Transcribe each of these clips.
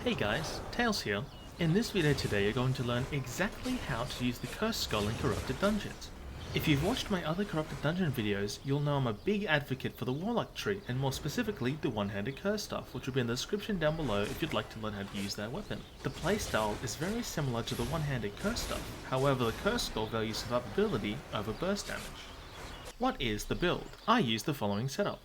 Hey guys, Tails here. In this video today you're going to learn exactly how to use the Cursed Skull in Corrupted Dungeons. If you've watched my other Corrupted Dungeon videos, you'll know I'm a big advocate for the Warlock tree, and more specifically the one-handed curse staff, which will be in the description down below if you'd like to learn how to use that weapon. The playstyle is very similar to the one-handed curse staff, however the Cursed Skull values survivability over burst damage. What is the build? I use the following setup.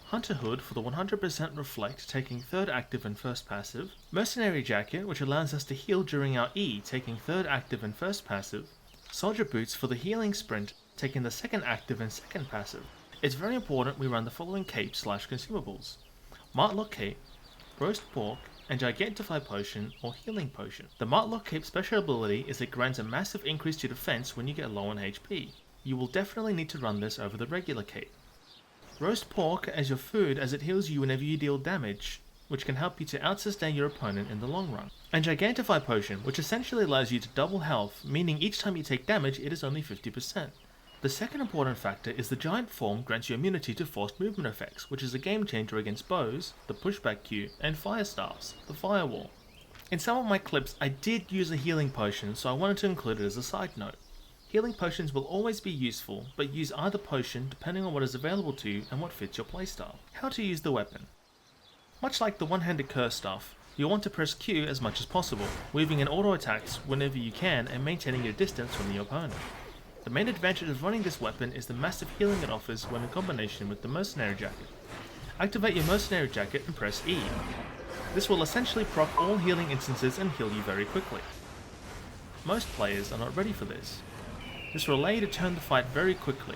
Hunter Hood for the 100% Reflect, taking 3rd active and 1st passive. Mercenary Jacket, which allows us to heal during our E, taking 3rd active and 1st passive. Soldier Boots for the Healing Sprint, taking the 2nd active and 2nd passive. It's very important we run the following cape/consumables. Martlock Cape, Roast Pork, and Gigantify Potion or Healing Potion. The Martlock Cape special ability is it grants a massive increase to defense when you get low on HP. You will definitely need to run this over the regular cape. Roast Pork as your food, as it heals you whenever you deal damage, which can help you to outsustain your opponent in the long run. And Gigantify Potion, which essentially allows you to double health, meaning each time you take damage it is only 50%. The second important factor is the Giant Form grants you immunity to forced movement effects, which is a game changer against bows, the pushback Q, and fire staffs, the firewall. In some of my clips I did use a healing potion, so I wanted to include it as a side note. Healing potions will always be useful, but use either potion depending on what is available to you and what fits your playstyle. How to use the weapon. Much like the one-handed curse staff, you'll want to press Q as much as possible, weaving in auto attacks whenever you can and maintaining your distance from the opponent. The main advantage of running this weapon is the massive healing it offers when in combination with the Mercenary Jacket. Activate your Mercenary Jacket and press E. This will essentially proc all healing instances and heal you very quickly. Most players are not ready for this. This will allow you to turn the fight very quickly.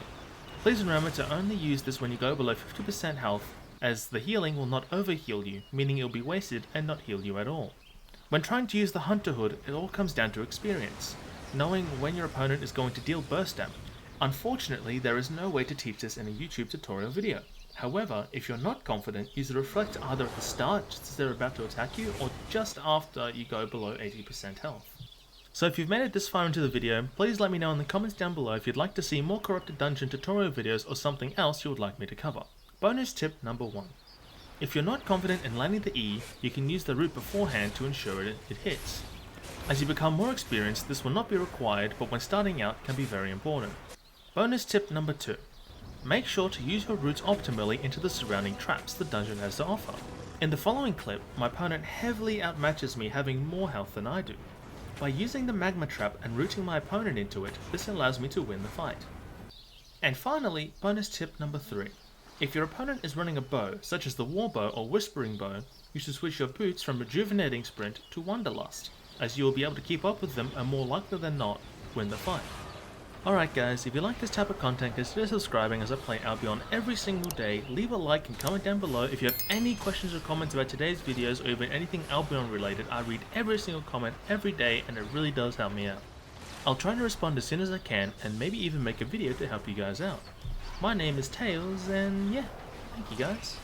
Please remember to only use this when you go below 50% health, as the healing will not overheal you, meaning it will be wasted and not heal you at all. When trying to use the Hunter Hood, it all comes down to experience, knowing when your opponent is going to deal burst damage. Unfortunately, there is no way to teach this in a YouTube tutorial video. However, if you're not confident, use the Reflect either at the start, just as they're about to attack you, or just after you go below 80% health. So if you've made it this far into the video, please let me know in the comments down below if you'd like to see more Corrupted Dungeon tutorial videos or something else you would like me to cover. Bonus tip number 1. If you're not confident in landing the E, you can use the root beforehand to ensure it hits. As you become more experienced, this will not be required, but when starting out can be very important. Bonus tip number 2. Make sure to use your roots optimally into the surrounding traps the dungeon has to offer. In the following clip, my opponent heavily outmatches me, having more health than I do. By using the magma trap and rooting my opponent into it, this allows me to win the fight. And finally, bonus tip number 3. If your opponent is running a bow, such as the war bow or whispering bow, you should switch your boots from rejuvenating sprint to wanderlust, as you will be able to keep up with them and more likely than not, win the fight. Alright guys, if you like this type of content, consider subscribing as I play Albion every single day. Leave a like and comment down below if you have any questions or comments about today's videos or even anything Albion related. I read every single comment every day and it really does help me out. I'll try to respond as soon as I can and maybe even make a video to help you guys out. My name is Tails and yeah, thank you guys.